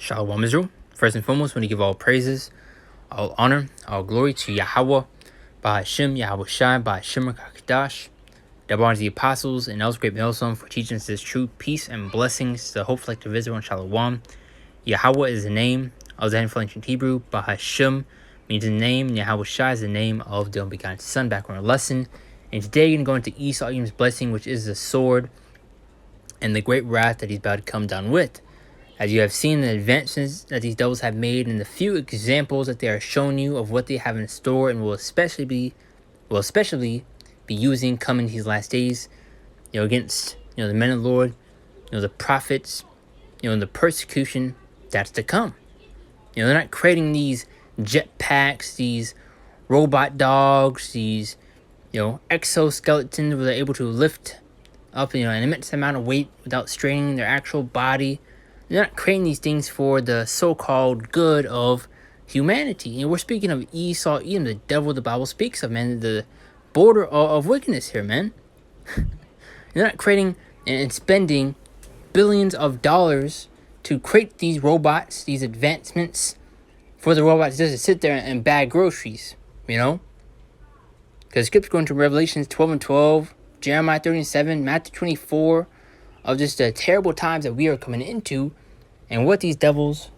Shalom Israel. First and foremost, we want to give all praises, all honor, all glory to Yahweh, Bahashem, Yahweh Shai, Bahashem Rakakadash. Double honor to the apostles and else great millstone for teaching us this true peace and blessings to hope like to visit on Shalom. Yahweh is the name of the ancient Hebrew. Bahashem means the name. Yahweh Shai is the name of the unbegotten Son. Back on our lesson. And today we're going to go into Esau Edom's blessing, which is the sword and the great wrath that he's about to come down with. As you have seen the advancements that these devils have made and the few examples that they are showing you of what they have in store and will especially be using coming these last days, against, the men of the Lord, the prophets, and the persecution that's to come. They're not creating these jetpacks, these robot dogs, these, exoskeletons where they're able to lift up, an immense amount of weight without straining their actual body. They're not creating these things for the so-called good of humanity. We're speaking of Esau, Edom, the devil the Bible speaks of, man, the border of wickedness here, man. They're not creating and spending billions of dollars to create these robots, these advancements for the robots just to sit there and bag groceries, Because Scripture going to Revelations 12 and 12, Jeremiah 37, Matthew 24, of just the terrible times that we are coming into and what these devils,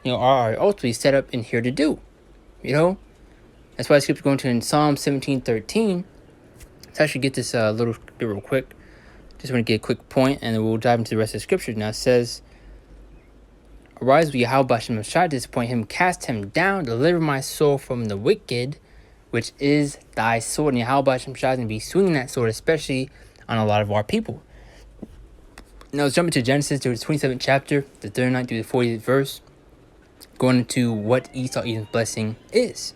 are ultimately set up in here to do, That's why Scripture going to in Psalm 17:13. Let's actually get this little bit real quick. Just want to get a quick point, and then we'll dive into the rest of the Scripture. Now it says, "Arise, with Yahweh Bashem Shai, disappoint him, cast him down, deliver my soul from the wicked, which is thy sword." And Yahweh Bashem Shai is going to be swinging that sword, especially on a lot of our people. Now let's jump into Genesis, to the 27th chapter, the 39th through the 40th verse, going into what Esau Edom's blessing is.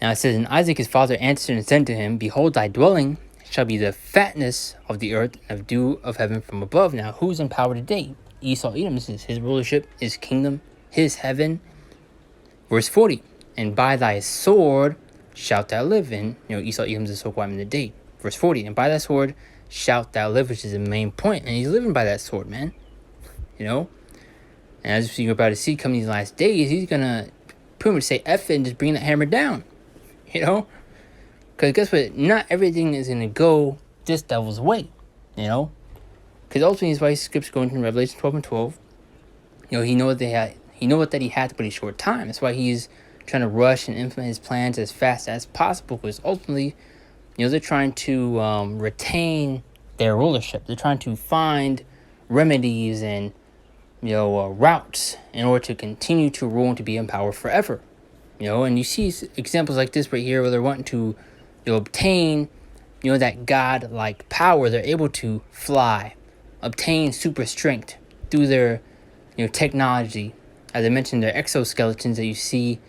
Now it says, "And Isaac his father answered and said to him, Behold, thy dwelling shall be the fatness of the earth, and of dew of heaven from above." Now who's in power today? Esau Edom. This is his rulership, his kingdom, his heaven. Verse 40, "And by thy sword shalt thou live." And Esau Edom's the so-called in the day. Verse 40, "And by thy sword shalt thou live," which is the main point. And he's living by that sword, man. And as you're about to see coming these last days, he's going to pretty much say F it and just bring that hammer down. Because guess what? Not everything is going to go this devil's way. Because ultimately is why Scripture going to Revelation 12 and 12. He know what that he had to put a short time. That's why he's trying to rush and implement his plans as fast as possible. Because ultimately, they're trying to retain their rulership. They're trying to find remedies and, routes in order to continue to rule and to be in power forever. And you see examples like this right here where they're wanting to, obtain, that God-like power. They're able to fly, obtain super strength through their, technology. As I mentioned, their exoskeletons that you see,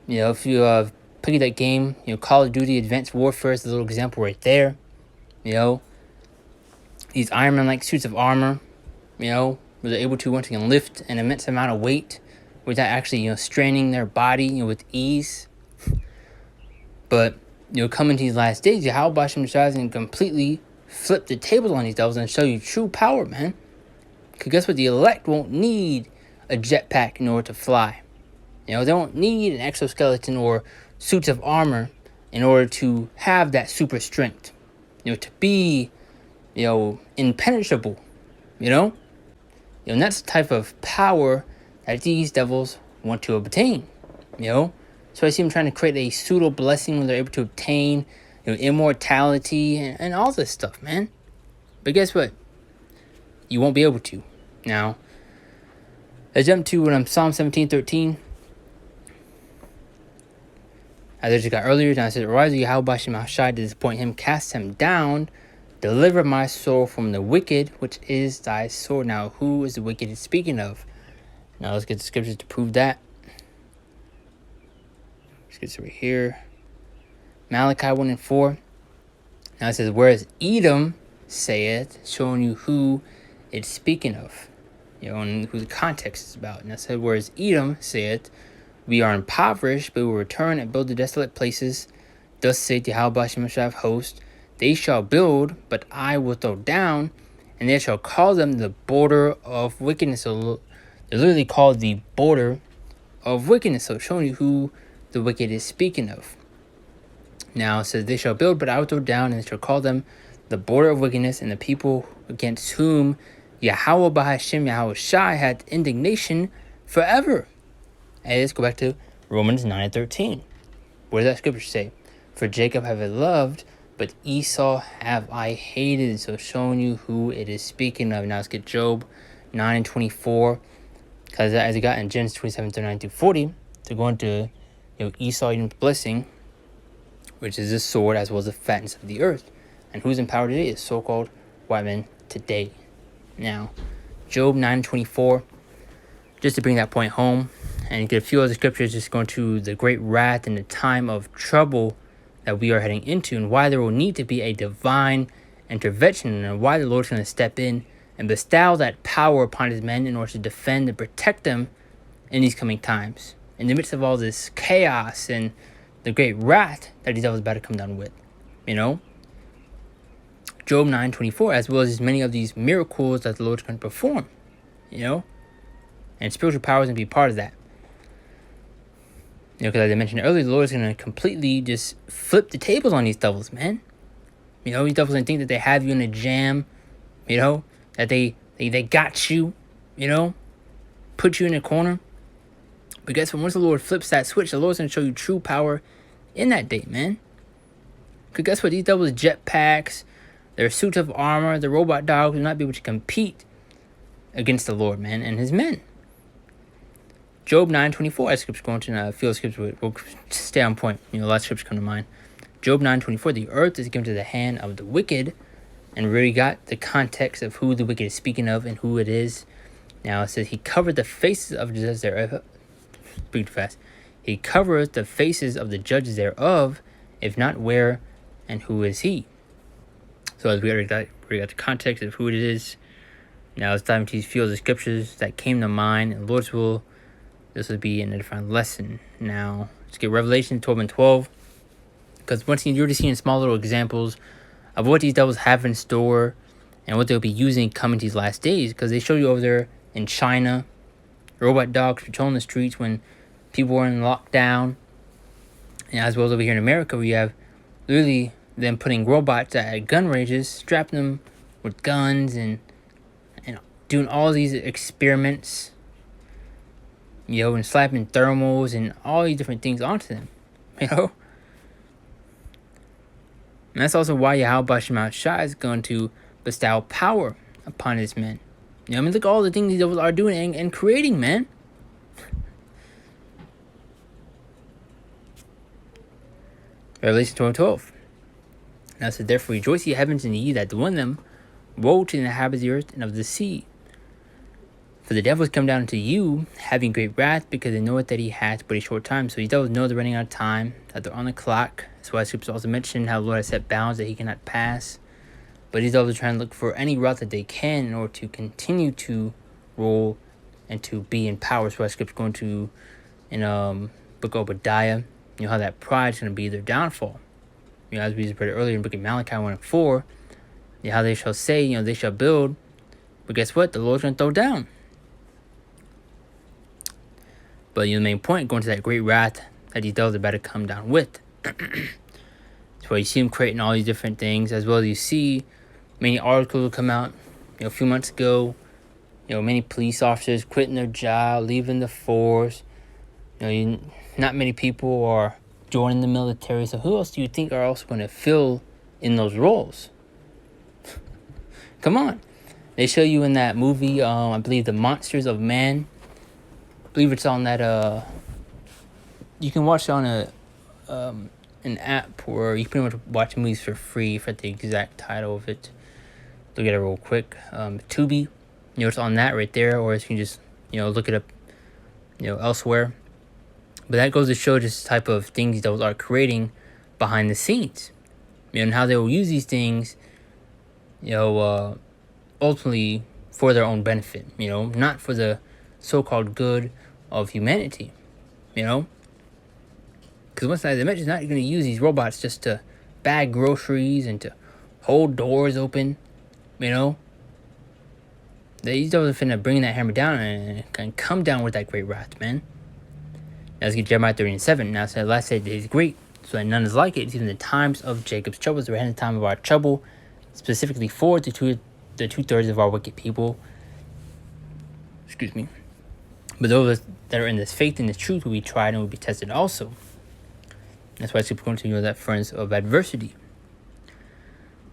if you play that game, Call of Duty Advanced Warfare is a little example right there. These Iron Man-like suits of armor, where they're able to once again lift an immense amount of weight without actually, straining their body, with ease. But, coming to these last days, Yahweh Bashem Shai is going to completely flip the tables on these devils and show you true power, man. Because guess what? The elect won't need a jetpack in order to fly. They don't need an exoskeleton or suits of armor in order to have that super strength. To be, impenetrable. And that's the type of power that these devils want to obtain. So I see them trying to create a pseudo blessing when they're able to obtain, immortality and all this stuff, man. But guess what? You won't be able to. Now, let's jump to Psalm 17:13. As I just got earlier, now it says, "Arise, Yahweh Bashem Shai, to disappoint him, cast him down, deliver my soul from the wicked, which is thy sword." Now, who is the wicked it's speaking of? Now, let's get the scriptures to prove that. Let's get this over here. Malachi 1 and 4. Now it says, "Whereas Edom saith," showing you who it's speaking of, and who the context is about. And it said, "Whereas Edom saith, we are impoverished, but we will return and build the desolate places. Thus saith Yahweh Bashem Shai of hosts, they shall build, but I will throw down, and they shall call them the border of wickedness." So They're literally called the border of wickedness. So showing you who the wicked is speaking of. Now it says, they shall build, but I will throw down, and shall call them the border of wickedness, and the people against whom Yahweh Bahashem Yahweh Shai had indignation forever. And let's go back to Romans 9:13. What does that scripture say? For Jacob have I loved, but Esau have I hated. So showing you who it is speaking of. Now let's get Job 9:24. Because as it got in Genesis 27:39-40, to go into Esau eating the blessing, which is the sword as well as the fatness of the earth. And who's in power today is so-called white men today. Now, Job 9:24, just to bring that point home, and get a few other scriptures just going to the great wrath and the time of trouble that we are heading into, and why there will need to be a divine intervention, and why the Lord's going to step in and bestow that power upon his men in order to defend and protect them in these coming times. In the midst of all this chaos and the great wrath that he's always about to come down with. Job 9:24, as well as many of these miracles that the Lord's going to perform. And spiritual powers going to be part of that. Because as I mentioned earlier, the Lord's going to completely just flip the tables on these devils, man. These devils going to think that they have you in a jam, that they got you, put you in a corner. But guess what? Once the Lord flips that switch, the Lord's going to show you true power in that day, man. Because guess what? These devils jetpacks, their suits of armor, the robot dogs will not be able to compete against the Lord, man, and his men. Job 9:24, as scripture going to field scripture, will stay on point. A lot of scriptures come to mind. Job 9:24, the earth is given to the hand of the wicked, and really got the context of who the wicked is speaking of and who it is. Now it says, he covered the faces of the judges thereof. Speak too fast. He covereth the faces of the judges thereof, if not where and who is he. So as we already got the context of who it is. Now let's dive into these fields of scriptures that came to mind. And Lord's will, this will be in a different lesson. Now let's get Revelation 12:12. Because once again, you're just seeing small little examples of what these devils have in store and what they'll be using coming to these last days. Because they show you over there in China, robot dogs patrolling the streets when people were in lockdown. And as well as over here in America, we have literally them putting robots at gun ranges, strapping them with guns and doing all these experiments, and slapping thermals and all these different things onto them, And that's also why Yahweh Shema Shai is going to bestow power upon his men. Look at all the things these devils are doing and creating, man. Revelation 12:12. Now it says, therefore rejoice ye heavens and ye that dwell in them. Woe to the inhabitants of the earth and of the sea. For the devils come down to you, having great wrath, because they know it that he hath but a short time. So these devils know they're running out of time, that they're on the clock. That's why Scripture also mentioned how the Lord has set bounds that he cannot pass. But these devils are trying to look for any route that they can in order to continue to rule and to be in power. So as Scripture going to in book of Obadiah, how that pride is going to be their downfall. As we read earlier in book of Malachi 1:4, how they shall say, they shall build, but guess what? The Lord's going to throw down. But the main point, going to that great wrath that these devils are about to come down with. That's why you see them creating all these different things, as well as you see many articles will come out, a few months ago, many police officers quitting their job, leaving the force. Not many people are joining the military. So who else do you think are also going to fill in those roles? Come on. They show you in that movie, I believe, The Monsters of Man. I believe it's on that, you can watch it on an app where you can pretty much watch movies for free. I forget the exact title of it. Look at it real quick. Tubi, it's on that right there, or you can just, look it up, elsewhere. But that goes to show just the type of things those are creating behind the scenes, and how they will use these things, ultimately for their own benefit, not for the so-called good of humanity, Because once I mentioned, not going to use these robots just to bag groceries and to hold doors open, These devils are finna bring that hammer down and come down with that great wrath, man. Now let's get Jeremiah 30:7. Now it said, last day is great, so that none is like it. It's even the times of Jacob's troubles. We're in the time of our trouble, specifically for the two-thirds of our wicked people. Excuse me. But those that are in this faith and this truth will be tried and will be tested also. That's why it's going to that furnace of adversity.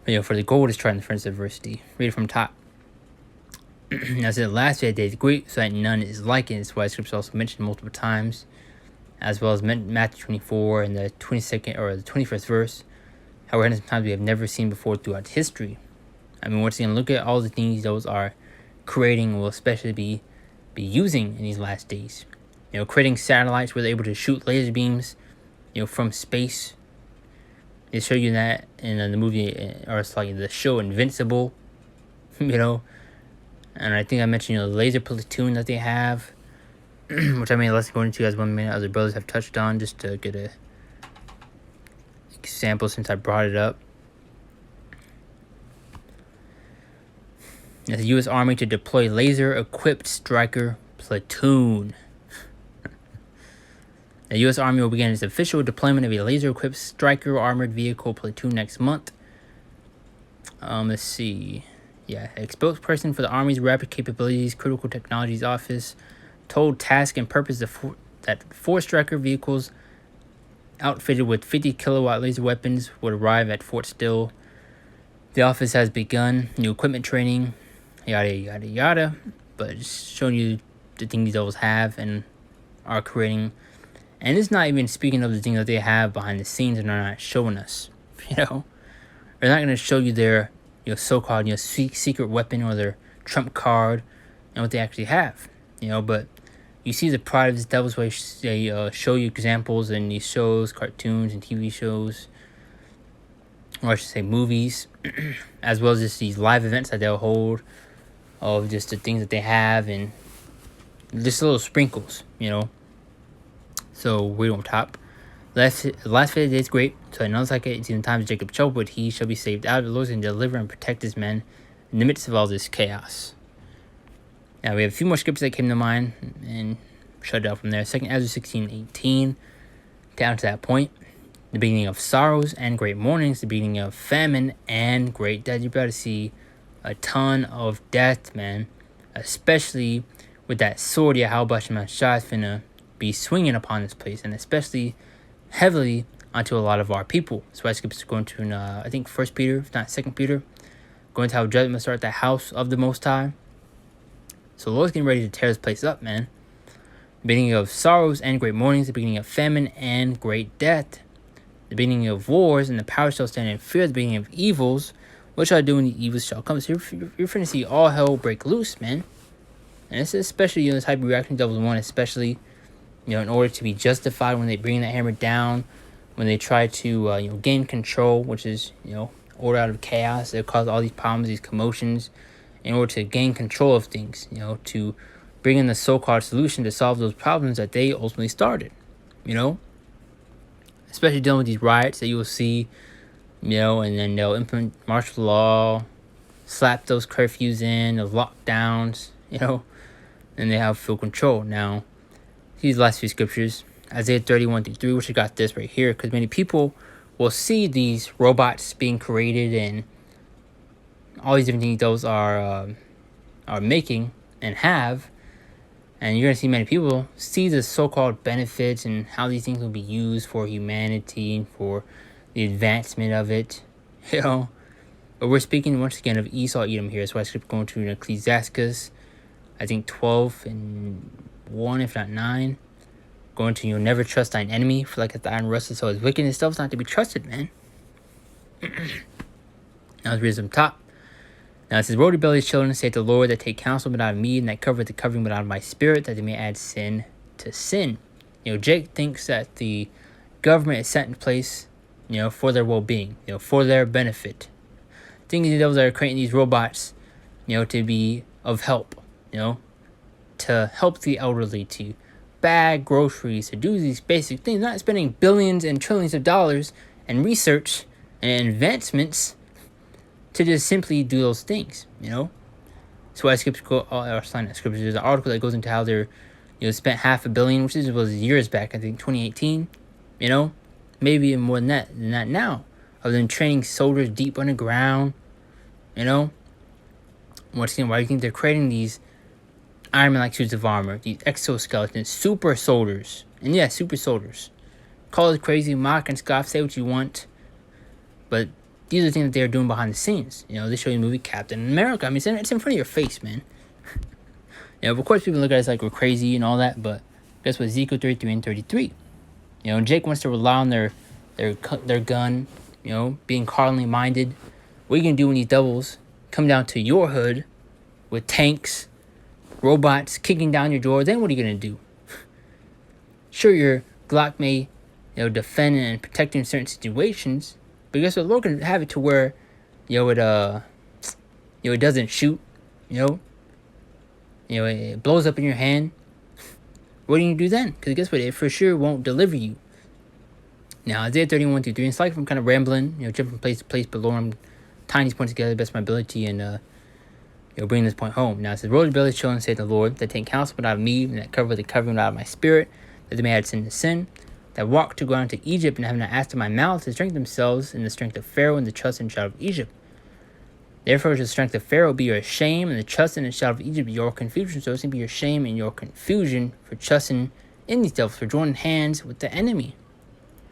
But, for the gold is tried in the furnace of adversity. Read it from top. Now it said, last day is great, so that none is like it. That's why Scripture also mentioned multiple times, as well as Matthew 24 and the 22nd or the 21st verse. How we're in some times we have never seen before throughout history. I mean, once again, look at all the things those are creating and will especially be using in these last days. Creating satellites where they're able to shoot laser beams, from space. They show you that in the movie, or it's like the show Invincible, And I think I mentioned, the laser platoon that they have, which I mean, let's go into as one minute other brothers have touched on, just to get a example since I brought it up. The U.S. Army to deploy laser-equipped Stryker platoon. The U.S. Army will begin its official deployment of a laser-equipped Stryker armored vehicle platoon next month. Let's see. Yeah, a spokesperson for the Army's Rapid Capabilities Critical Technologies Office told Task and Purpose that 4 Stryker vehicles outfitted with 50-kilowatt laser weapons would arrive at Fort Still. The office has begun new equipment training, yada, yada, yada, but it's showing you the things these devils have and are creating. And it's not even speaking of the things that they have behind the scenes and are not showing us, They're not going to show you their, so-called, secret weapon or their trump card and what they actually have, but you see the pride of these devils where they show you examples in these shows, cartoons, and TV shows, or I should say movies, as well as just these live events that they'll hold of just the things that they have and just little sprinkles, So we on top. Last 50 days great, so it knows like it. It's in times of Jacob's trouble, but he shall be saved out of the Lord and deliver and protect his men in the midst of all this chaos. Now we have a few more scriptures that came to mind and shut it out from there. 2 Ezra 16:18, down to that point. The beginning of sorrows and great mournings, the beginning of famine and great death. You better see a ton of death, man. Especially with that sword Yahweh Shah is finna be swinging upon this place, and especially heavily onto a lot of our people. So I skip going to, I think, 1 Peter, if not 2 Peter, going to how judgment must start at the house of the Most High. So the Lord's getting ready to tear this place up, man. The beginning of sorrows and great mournings, the beginning of famine and great death, the beginning of wars, and the power shall stand in fear, the beginning of evils, what shall I do when the evils shall come? So you're finna see all hell break loose, man. And this is especially, the type of reaction devils want, especially, in order to be justified when they bring that hammer down, when they try to, gain control, which is, order out of chaos. They cause all these problems, these commotions, in order to gain control of things, to bring in the so-called solution to solve those problems that they ultimately started, Especially dealing with these riots that you will see, and then they'll implement martial law, slap those curfews in, those lockdowns, and they have full control. Now, these last few scriptures, Isaiah 31-3, which I got this right here, because many people will see these robots being created and all these different things those are making and have, and you're going to see many people see the so-called benefits and how these things will be used for humanity and for the advancement of it, But we're speaking once again of Esau Edom here, so I keep going to Ecclesiastes, I think 12:1, if not 9. Going to, you'll never trust thine enemy, for like the iron rusted, so his wickedness stuff's not to be trusted, man. Now let's read some top. Now it says, woe to rebellious children, saith the Lord, that take counsel but out of me, and that cover the covering but out of my spirit, that they may add sin to sin. Jake thinks that the government is set in place, for their well-being, for their benefit. Thinking the devils that are creating these robots, to be of help, to help the elderly, to bag groceries, to do these basic things, not spending billions and trillions of dollars and research and advancements to just simply do those things, So I skipped scriptures. There's an article that goes into how they're, spent $500 million, which was years back, I think 2018. Maybe even more than that now, of them training soldiers deep underground. Once again, why do you think they're creating these Iron Man-like suits of armor, these exoskeletons, super soldiers, and yeah, super soldiers. Call it crazy, mock and scoff, say what you want, but these are the things that they're doing behind the scenes. They show you the movie Captain America. I mean, it's in front of your face, man. Of course, people look at us like we're crazy and all that, but guess what? Ezekiel 33 and 33. Jake wants to rely on their gun, being carnally minded. What are you going to do when these devils come down to your hood with tanks, robots kicking down your door? Then what are you going to do? Sure, your Glock may, defend and protect you in certain situations, but guess what? The Lord can have it to where, it doesn't shoot, it blows up in your hand. What do you do then? Because guess what? It for sure won't deliver you. Now, Isaiah 31:3, and it's like I'm kind of rambling, jumping from place to place, but Lord, I'm tying these points together the best of my ability and, bring this point home. Now, it says, roll the belly, children, say the Lord, that take counsel out of me, and that cover the covering out of my spirit, that they may add sin to sin, that walk to go down to Egypt, and have not asked of my mouth to strengthen themselves in the strength of Pharaoh and the trust and shout of Egypt. Therefore, the strength of Pharaoh be your shame, and the trust and the shout of Egypt be your confusion. So it's going to be your shame and your confusion for trusting in these devils, for joining hands with the enemy.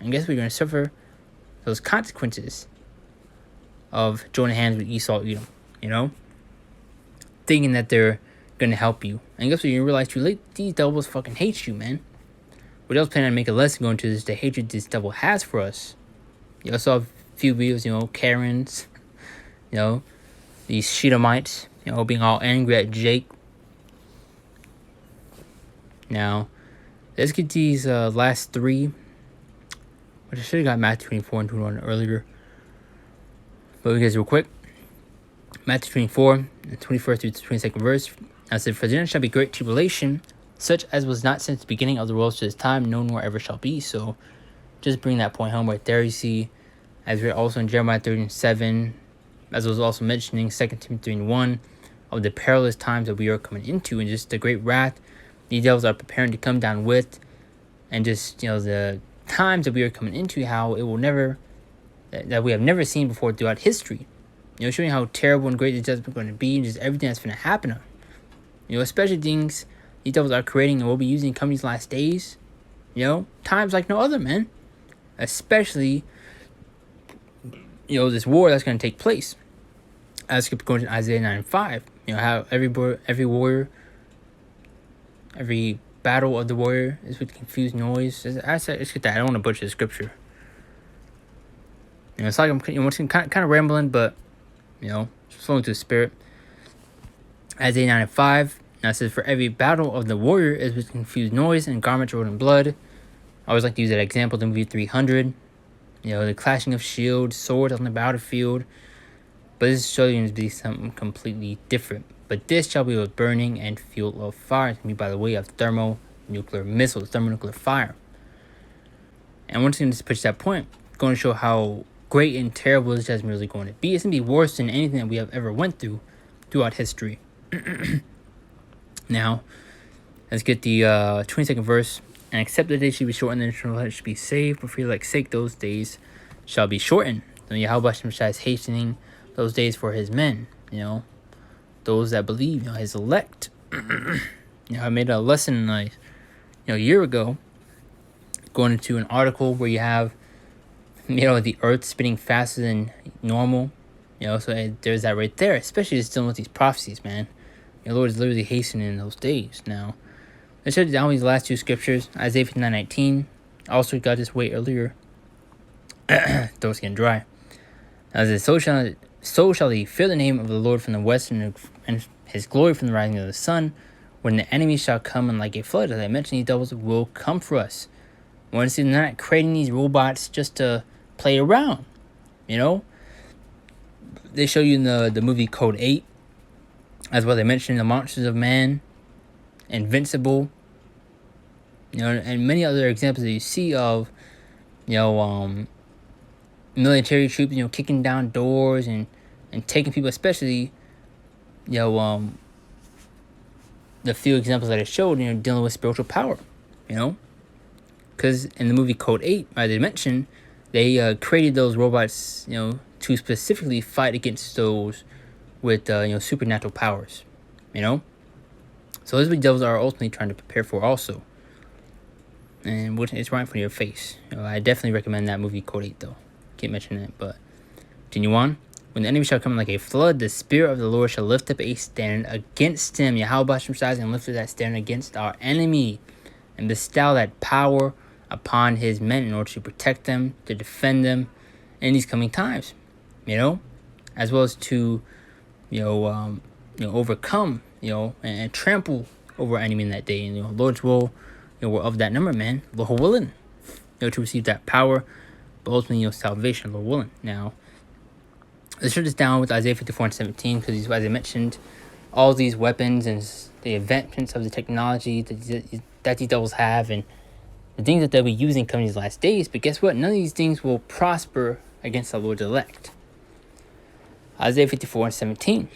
And guess what? You're going to suffer those consequences of joining hands with Esau, Edom, thinking that they're going to help you. And guess what? You realize too late, these devils fucking hate you, man. What else planning to make a lesson going to is the hatred this devil has for us. I saw a few videos, Karens, these Shedamites, being all angry at Jake. Now, let's get these last three. Which I should have got Matthew 24 and 21 earlier. But guys, real quick. Matthew 24, 21st through the 22nd verse. Now it said, for there shall be great tribulation, such as was not since the beginning of the world to this time, no nor ever shall be. So, just bring that point home right there. You see, as we're also in Jeremiah 37, as I was also mentioning, 2 Timothy 3:1, of the perilous times that we are coming into, and just the great wrath these devils are preparing to come down with, and just, the times that we are coming into, how it will never, that we have never seen before throughout history. Showing how terrible and great the judgment is going to be, and just everything that's going to happen. Especially things these devils are creating and will be using in coming these last days. Times like no other, man. Especially, this war that's going to take place. As going to Isaiah 9:5, how every warrior, every battle of the warrior is with confused noise. Let's get that. I don't want to butcher the scripture. It's like I'm kind of rambling, but flowing through the spirit. Isaiah 9:5. Now it says, for every battle of the warrior is with confused noise and garments rolled in blood. I always like to use that example, the movie 300. The clashing of shields, swords on the battlefield. But this is showing to be something completely different. But this shall be with burning and fuel of fire. It's going to be by the way of thermonuclear missiles, thermonuclear fire. And once again, just push that point, going to show how great and terrible this judgment is really going to be. It's going to be worse than anything that we have ever went through throughout history. Now, let's get the 22nd verse. And except the days should be shortened, and the eternal life should be saved. But for your elect's sake, those days shall be shortened. So Yahweh is hastening those days for his men. Those that believe, his elect. I made a lesson, a year ago, going into an article where you have, the earth spinning faster than normal. So there's that right there. Especially just dealing with these prophecies, man. The Lord is literally hastening in those days. Now, let's shut down these last two scriptures. Isaiah 59:19. Also got this way earlier. Throat's getting dry. As it so shall he fear the name of the Lord from the west, and his glory from the rising of the sun. When the enemy shall come in like a flood, as I mentioned, these devils will come for us. Once they're not creating these robots just to play around. They show you in the movie Code 8. As well, they mentioned the Monsters of Man, Invincible, and many other examples that you see of, military troops, kicking down doors and taking people, especially, the few examples that I showed, dealing with spiritual power, because in the movie Code 8, as I mentioned, they created those robots, to specifically fight against those with, supernatural powers, So those are what devils are ultimately trying to prepare for also. And it's right in front of your face. I definitely recommend that movie Code 8, though. Can't mention it, but continue on. When the enemy shall come like a flood, the Spirit of the Lord shall lift up a standard against him. Yahweh Shai and lift up that standard against our enemy, and bestow that power upon his men in order to protect them, to defend them in these coming times, as well as to, overcome, and trample over our enemy in that day. And, Lord's will, we're of that number, man. Lord willing, to receive that power, but ultimately, salvation, Lord willing. Now, let's shut this down with Isaiah 54:17, because as I mentioned, all these weapons and the advancements of the technology that these devils have, and the things that they'll be using coming these last days. But guess what? None of these things will prosper against the Lord's elect. Isaiah 54:17.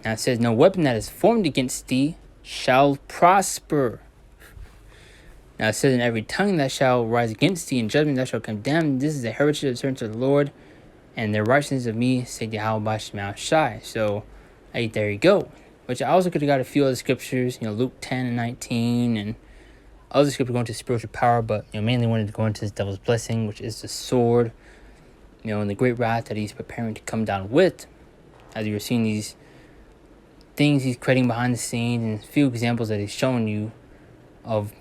Now it says, no weapon that is formed against thee shall prosper. Now it says, in every tongue that shall rise against thee in judgment thou shalt condemn. This is the heritage of the servants of the Lord, and the righteousness of me, said Yahweh Shai. So, hey, there you go. Which I also could have got a few other scriptures, Luke 10:19, and other scriptures going to spiritual power, but mainly wanted to go into this devil's blessing, which is the sword, and the great wrath that he's preparing to come down with. As you're seeing these things he's creating behind the scenes, and a few examples that he's showing you of,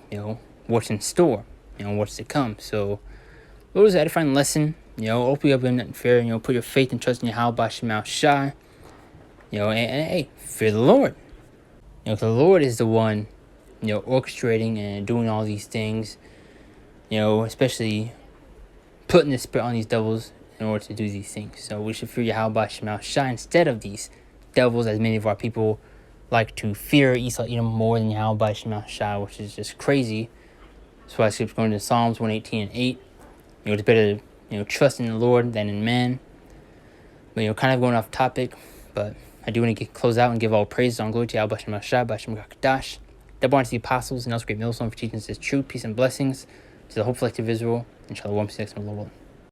what's in store, what's to come. So, it was an edifying lesson. Hopefully I've been nothing fair. Put your faith and trust in Yahweh Shai. And hey, fear the Lord. The Lord is the one, orchestrating and doing all these things. Especially putting the spirit on these devils in order to do these things. So we should fear Yahweh Shai instead of these devils, as many of our people like to fear Esau Edom more than Yahweh Shai, which is just crazy. That's why I keep going to Psalms 118:8. It's better to trust in the Lord than in man. But kind of going off topic, but I do want to close out and give all praise and glory to Yahweh Shai, Bashem Kakadash, the born to the apostles, and also great millstone for teaching us this truth, peace, and blessings to the whole collective Israel. And shalom, peace, and love.